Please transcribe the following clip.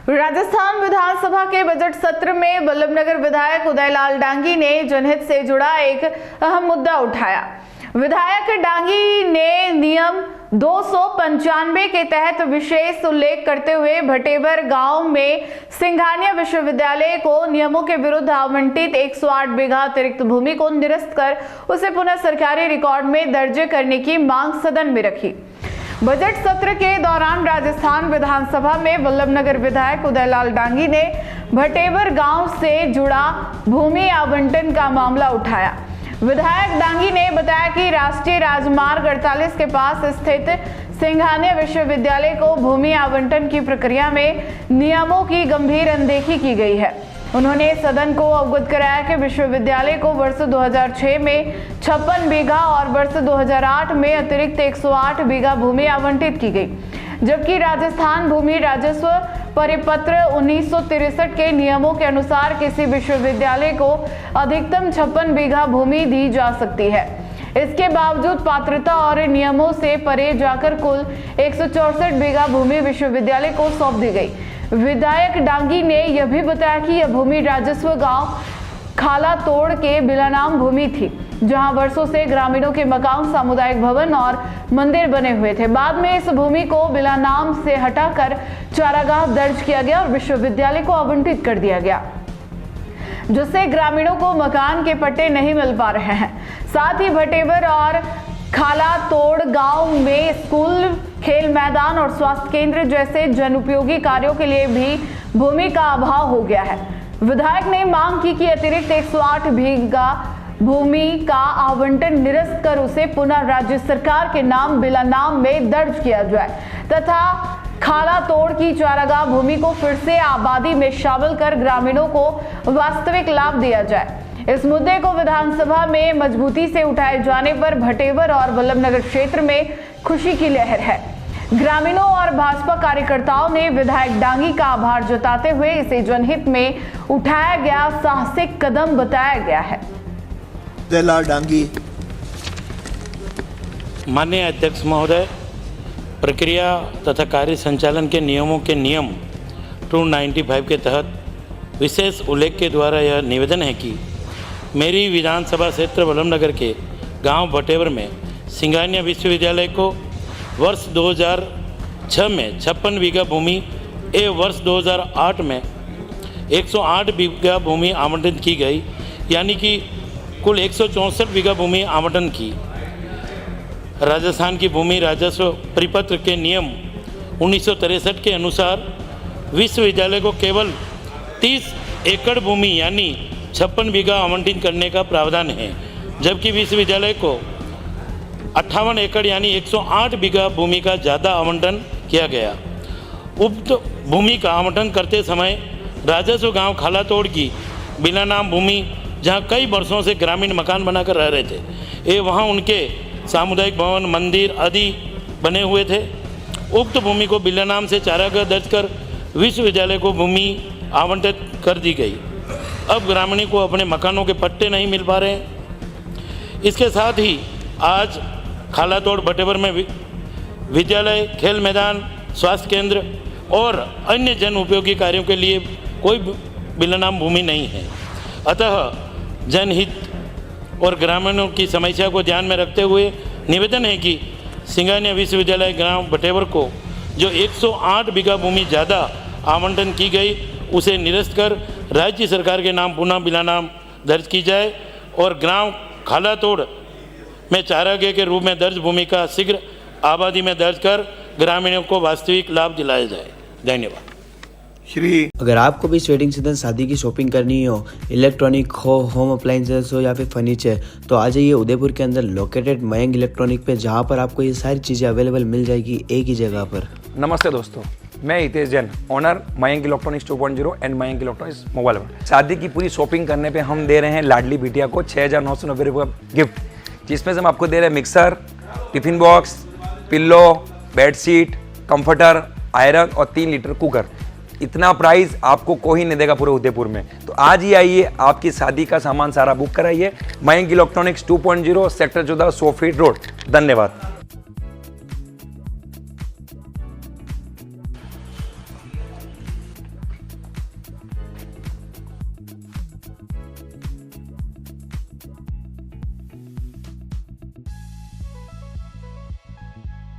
राजस्थान विधानसभा के बजट सत्र में बल्लभनगर विधायक उदयलाल डांगी ने जनहित से जुड़ा एक अहम मुद्दा उठाया। विधायक डांगी ने नियम 295 के तहत विशेष उल्लेख करते हुए भटेवर गांव में सिंघानिया विश्वविद्यालय को नियमों के विरुद्ध आवंटित 108 बीघा अतिरिक्त भूमि को निरस्त कर उसे पुनः सरकारी रिकॉर्ड में दर्ज करने की मांग सदन में रखी। बजट सत्र के दौरान राजस्थान विधानसभा में बल्लभनगर विधायक उदयलाल डांगी ने भटेवर गांव से जुड़ा भूमि आवंटन का मामला उठाया। विधायक डांगी ने बताया कि राष्ट्रीय राजमार्ग 48 के पास स्थित सिंघानिया विश्वविद्यालय को भूमि आवंटन की प्रक्रिया में नियमों की गंभीर अनदेखी की गई है। उन्होंने सदन को अवगत कराया कि विश्वविद्यालय को वर्ष 2006 में 56 बीघा और वर्ष 2008 में अतिरिक्त 108 बीघा भूमि आवंटित की गई, जबकि राजस्थान भूमि राजस्व परिपत्र 1963 के नियमों के अनुसार किसी विश्वविद्यालय को अधिकतम 56 बीघा भूमि दी जा सकती है। इसके बावजूद पात्रता और नियमों से परे जाकर कुल 164 बीघा भूमि विश्वविद्यालय को सौंप दी गई। विधायक डांगी ने यह भी बताया कि यह भूमि राजस्व गांव खाला तोड़ के बिलानाम भूमि थी, जहां वर्षों से ग्रामीणों के मकान, सामुदायिक भवन और मंदिर बने हुए थे। बाद में इस भूमि को बिलानाम से हटाकर चारागाह दर्ज किया गया और विश्वविद्यालय को आवंटित कर दिया गया, जिससे ग्रामीणों को मकान के पट्टे नहीं मिल पा रहे हैं। साथ ही भटेवर और खाला तोड़ गांव में स्कूल, खेल मैदान और स्वास्थ्य केंद्र जैसे जन उपयोगी कार्यों के लिए भी भूमि का अभाव हो गया है। विधायक ने मांग की कि अतिरिक्त 108 बीघा भूमि का आवंटन निरस्त कर उसे पुनः राज्य सरकार के नाम बिलानाम में दर्ज किया जाए तथा खाला तोड़ की चारागाह भूमि को फिर से आबादी में शामिल कर ग्रामीणों को वास्तविक लाभ दिया जाए। इस मुद्दे को विधानसभा में मजबूती से उठाए जाने पर भटेवर और बल्लभनगर क्षेत्र में खुशी की लहर है। ग्रामीणों और भाजपा कार्यकर्ताओं ने विधायक डांगी का आभार जताते हुए इसे जनहित में उठाया गया साहसिक कदम बताया गया है। उदयलाल डांगी। माननीय अध्यक्ष महोदय, प्रक्रिया तथा कार्य संचालन के नियमों के नियम 295 के तहत विशेष उल्लेख के द्वारा यह निवेदन है कि मेरी विधानसभा क्षेत्र बल्लभनगर के गांव भटेवर में सिंघानिया विश्वविद्यालय को वर्ष 2006 में 56 बीघा भूमि एवं वर्ष 2008 में 108 बीघा भूमि आवंटित की गई, यानी कि कुल 164 बीघा भूमि आवंटन की। राजस्थान की भूमि राजस्व परिपत्र के नियम 1963 के अनुसार विश्वविद्यालय को केवल 30 एकड़ भूमि यानी 56 बीघा आवंटित करने का प्रावधान है, जबकि विश्वविद्यालय को 58 एकड़ यानी 108 बीघा भूमि का ज़्यादा आवंटन किया गया। उक्त भूमि का आवंटन करते समय राजस्व गांव खाला तोड़ की बिलानाम भूमि, जहां कई वर्षों से ग्रामीण मकान बनाकर रह रहे थे, वहां उनके सामुदायिक भवन, मंदिर आदि बने हुए थे। उक्त भूमि को बिलानाम से चारागाह दर्ज कर विश्वविद्यालय को भूमि आवंटित कर दी गई। अब ग्रामीणों को अपने मकानों के पट्टे नहीं मिल पा रहे हैं। इसके साथ ही आज खाला तोड़ भटेवर में विद्यालय, खेल मैदान, स्वास्थ्य केंद्र और अन्य जन उपयोगी कार्यों के लिए कोई बिलानाम भूमि नहीं है। अतः जनहित और ग्रामीणों की समस्या को ध्यान में रखते हुए निवेदन है कि सिंघानिया विश्वविद्यालय ग्राम भटेवर को जो 108 बीघा भूमि ज़्यादा आवंटन की गई, उसे निरस्त कर राज्य सरकार के नाम पुनः बिलानाम दर्ज की जाए और ग्राम खाला तोड़ में चारागाह के रूप में दर्ज भूमि का शीघ्र आबादी में दर्ज कर ग्रामीणों को वास्तविक लाभ दिलाया जाए। धन्यवाद। अगर आपको भी इस वेडिंग सीजन शादी की शॉपिंग करनी हो, इलेक्ट्रॉनिक हो, होम अप्लाइंसेस हो या फिर फर्नीचर, तो आ जाइए उदयपुर के अंदर लोकेटेड मयंक इलेक्ट्रॉनिक पे, जहां पर आपको ये सारी चीज़ें अवेलेबल मिल जाएगी एक ही जगह पर। नमस्ते दोस्तों, मैं Hitesh Jain, owner Mayank electronics 2.0 and Mayank electronics mobile world. शादी की पूरी शॉपिंग करने पे हम दे रहे हैं लाडली बिटिया को 6,990 रुपये का गिफ्ट, जिसमें से हम आपको दे रहे हैं mixer, tiffin box, pillow, bedsheet, comforter, iron और 3 लीटर कुकर। इतना प्राइस आपको कोई नहीं देगा पूरे उदयपुर में। तो आज ही आइए, आपकी शादी का सामान सारा बुक कराइए। Mayank electronics 2.0 sector 14 100 feet road. धन्यवाद।